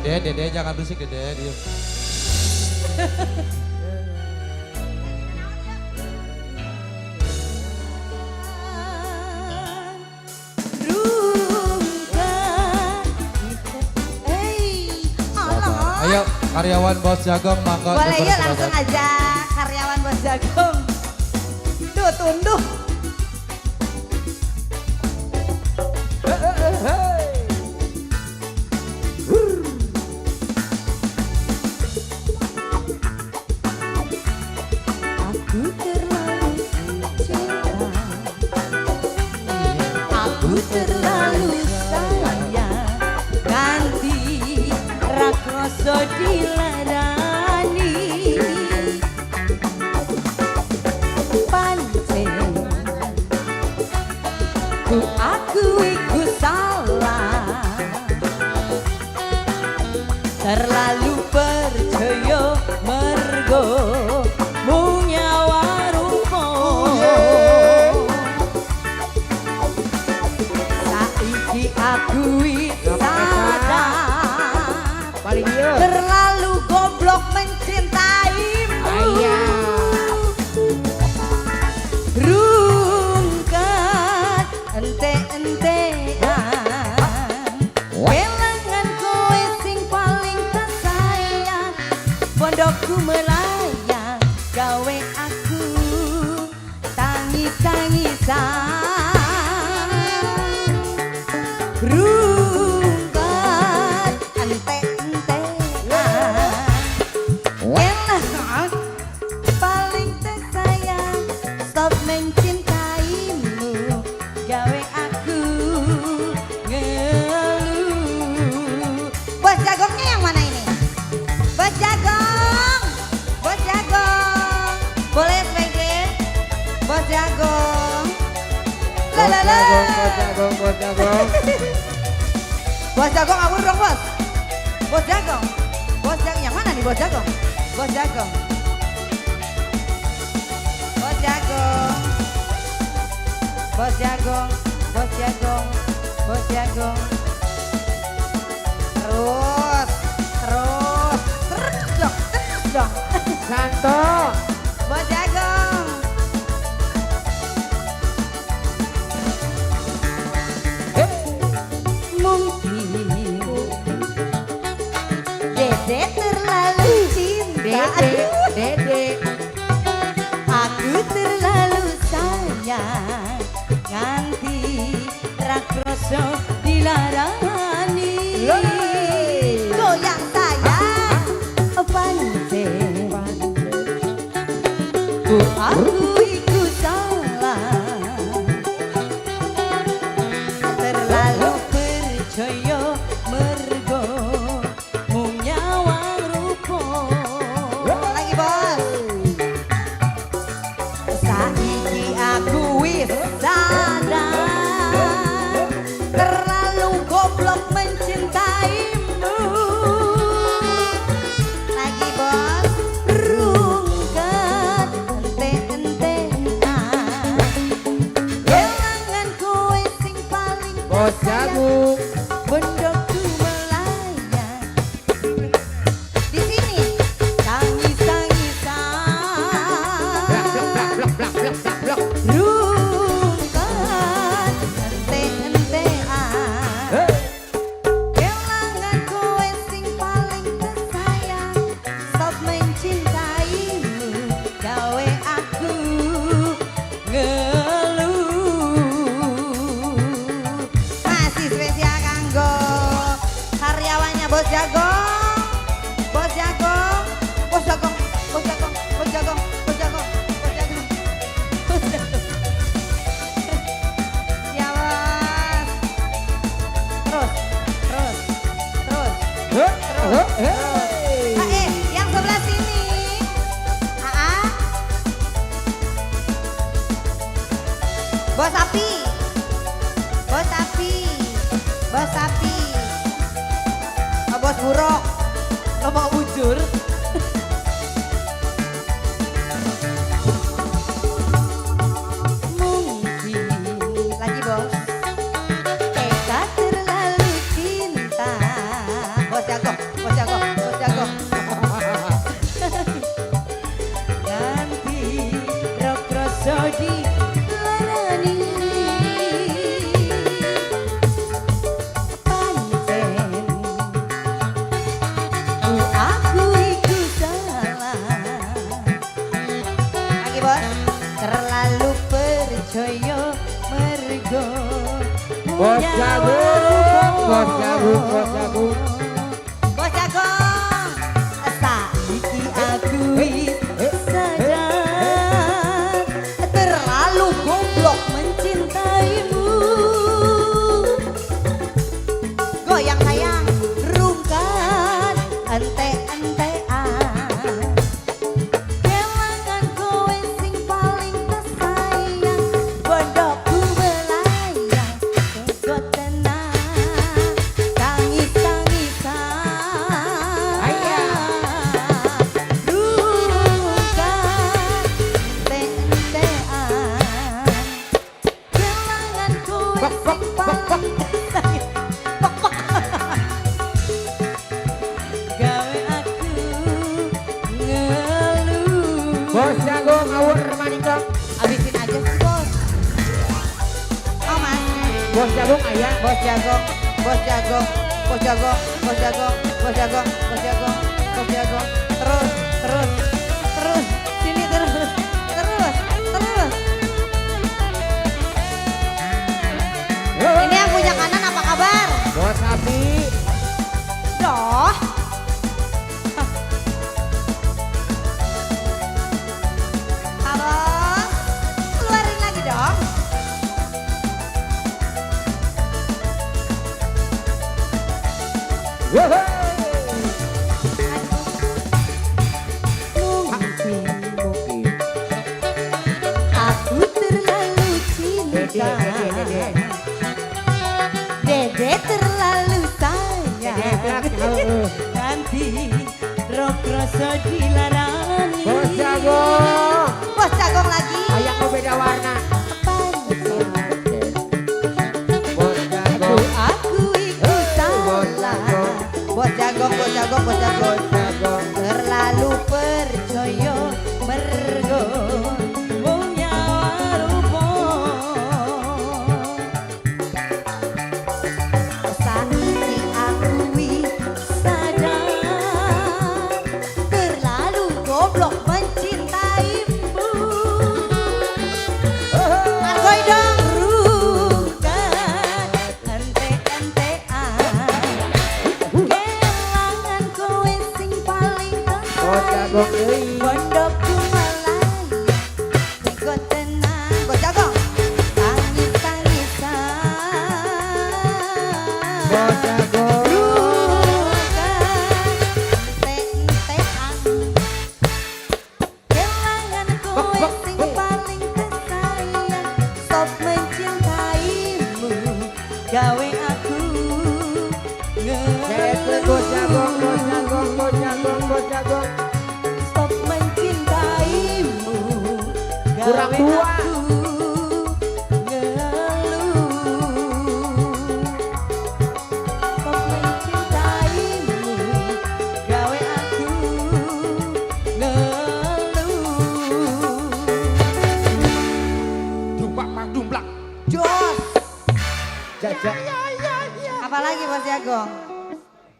Dede jangan berisik Dede. Diam. Ayo karyawan Bos Jagong mangga. Boleh yuk langsung aja karyawan Bos Jagong. Tuh tunduh. Aku terlalu cinta, aku terlalu sayang, ganti rakroso dilarani, pancen ku akui ku salah, terlalu percaya mergo munyawa rupa. Saiki aku wis sadar terlalu goblok mencintaimu. Rungkat ente-entean kelangan kowe sing paling tersayang, pondokku melayang gawe aku tangis-tangisan. Rungkat ente-entean kelangan paling tersayang, stop mencintaimu gawe aku ngeluh. Bos Jagongnya yang mana ini? Bos Jagong, Bos Jagong, boleh sedikit? Bos Jagong, lalala. Bos Jagong. Bos Jagong ngawur dong bos. Bos Jagong, Bos Jagong yang mana nih Bos Jagong? Bos Jagong, Bos Jagong, Bos Jagong, Bos Jagong, Bos Jagong. Terus dong. Santo. Bos Jagong. Mungkin Dede terlalu cinta. Dede. Aku terlalu sayang, nganti rakroso dilarani. Goyang sayang, pancen ku akui ku salah, terlalu percaya mergo munyawa rupa. Lagi bos. Saiki aku wis sadar terlalu goblok mencintaimu. Lagi bos. Rungkat ente-entean kelangan kowe sing paling Bos Jagung. pondokku melayang di sini tangis-tangisan. Rungkat ente-entean kelangan kowe sing paling tersayang, stop mencintaimu gawe aku ngeluh. Masih spesial kanggo karyawannya Bos Jagong. Bos Jagong, Bos Jagong, Bos Jagong, Bos Jagong, Bos Jagong, Bos Jagong, Bos Jagong. Ya bos. Terus. Yang sebelah sini. Bos Sapi. Bos Sapi. Bos Sapi. Bos Buruk. Lo mau bujur? kroso di larani pancen aku iku salah lagi bos terlalu percaya mergo Bos Jagung, Bos Jagung, Bos Jagung. Bos Jagung, saiki aku wis sadar terlalu goblok mencintaimu. Goyang sayang, rungkan, ente-entean. Kelangan kowe sing paling tersayang, bodohku melayang, tegot tenang, tangis-tangisan. Rungkan, ente-entean. Kelangan kowe sing paling tersayang. Gawe aku ngeluh. Bos Jagung, ngawur maning dong. Habisin aja sih bos. Oh mas. Bos Jagung ayah. Bos Jagung, Bos Jagung, Bos Jagung, Bos Jagung, Bos Jagung, Bos Jagung, Bos Jagung. Terus, terus, terus. Sini terus, terus, terus. Ini yang punya kanan apa kabar? Bos Abi. Doh. Halo. Keluarin lagi dong. Mungkin. Aku terlalu cinta. Dede terlalu sayang. Nanti roh kroso dilarani. Bos Jagung. Bos Jagung lagi. Ayah mau beda warna. Bos Aduh, Jagung. aku ikut salah. Bos Jagung, Bos Jagung, Bos Jagung. Bos Jagung. Terlalu percaya mergo punya rupa. Saiki aku wis sadar terlalu goblok mencintaimu. Margoi dong rungkat ente-entean. Kelangan kowe sing paling Bos Jagung tersayang. euy. Pondokku melayang, tegot tenang. Bos Jagung, tangis-tangisan. Bos Jagung. Rungkat, ente-entean. Kelangan kowe sing paling tersayang. Stop mencintaimu, gawe aku Bos Jagung, Bos ngeluh. Jagung, Bos Jagung, Bos Jagung. Stop mencintaimu, Kurang gawe tua. aku ngeluh. Stop mencintaimu, gawe aku ngeluh. Dumpak pak dumplak. Jos. Jajak. Apalagi Bos Jagung?